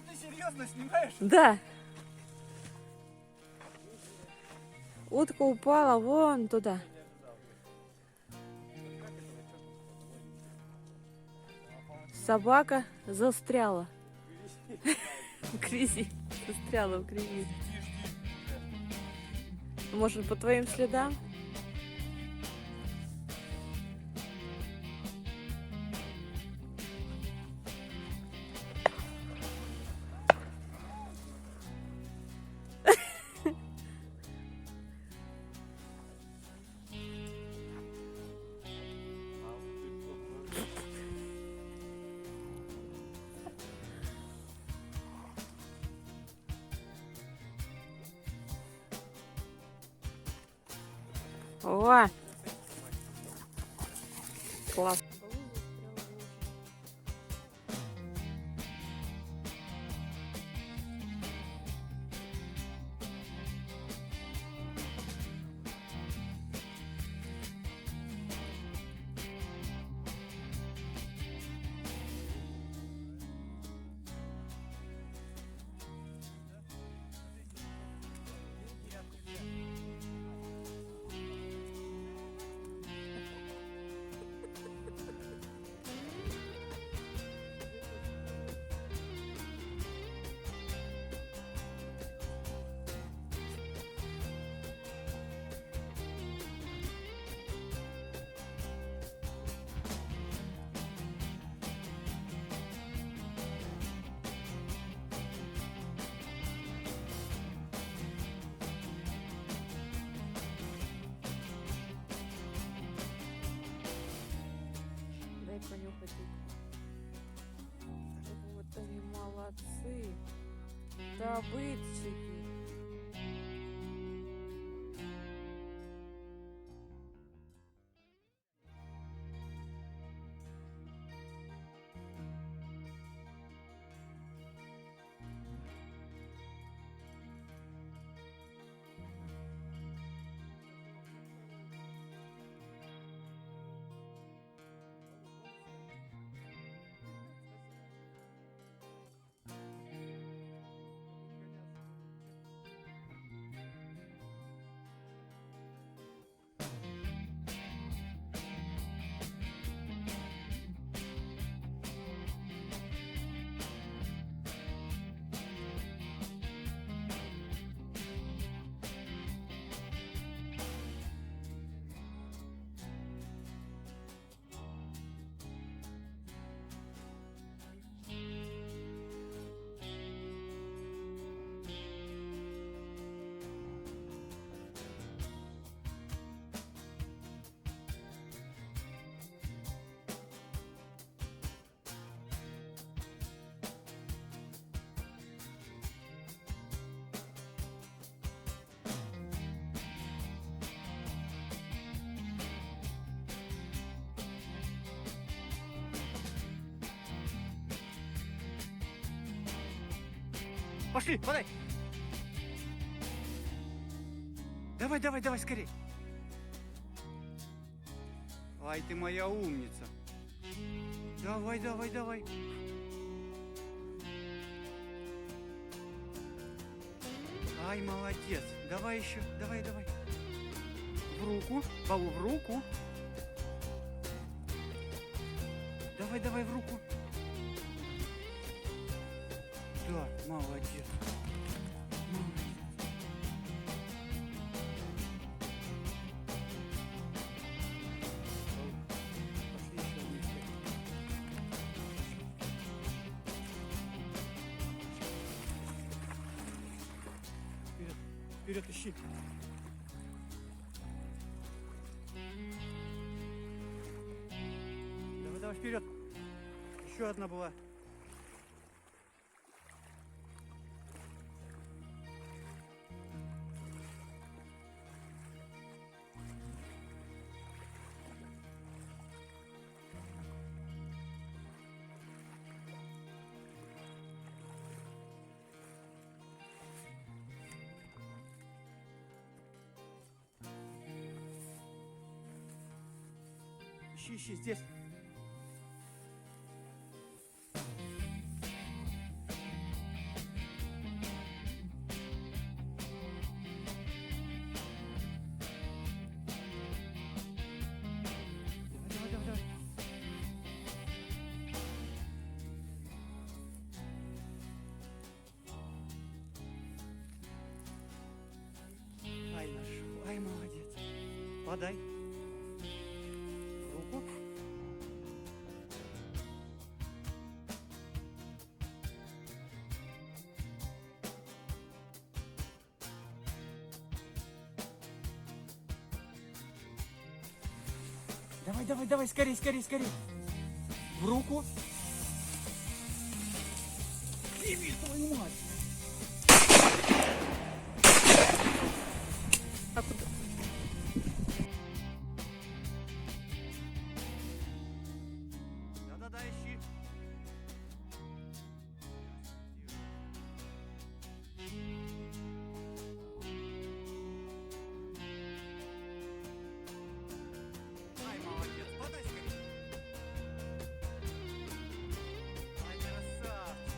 думал, ты серьезно снимаешь? Да. Утка упала вон туда. Собака застряла. В грязи. Застряла в грязи. Может, по твоим следам? О! Класс. Дай понюхать. Вот они молодцы. Добытчики. Пошли, подай. Давай, давай, давай, скорей. Ай, ты моя умница. Давай, давай, давай. Ай, молодец. Давай еще, давай, давай. В руку, Павлу, в руку. Давай, давай, в руку. Да, молодец. Молодец. Пошли еще вместе. Вперед, вперед, ищи. Давай, давай, вперед. Еще одна была. Ищи здесь. Подай. Руку. Давай, давай, давай, скорей, скорей, скорей. В руку. Эмиль, твою мать. А куда? Да-да-да, ищи. Ай, молодец, подай скорее. Ай, красавчик.